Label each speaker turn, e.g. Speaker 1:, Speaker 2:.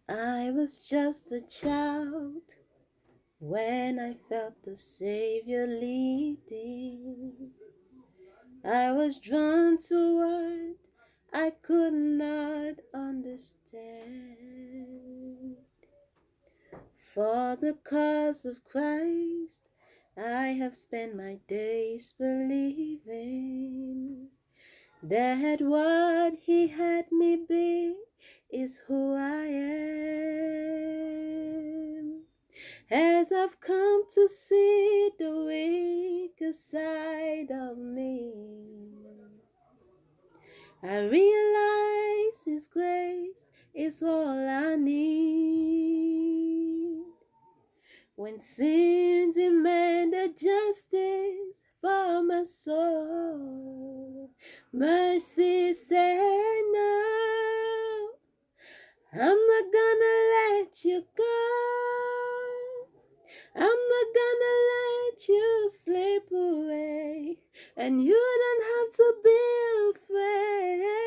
Speaker 1: I was just a child when I felt the Savior leading. I was drawn to what I could not understand. For the cause of Christ, I have spent my days believing that what He had me be is who I am. As I've come to see the weaker side of me, I realize His grace is all I need. When sin demanded justice for my soul, mercy said no, I'm not gonna let you go. I'm not gonna let you slip away, and you don't have to be afraid.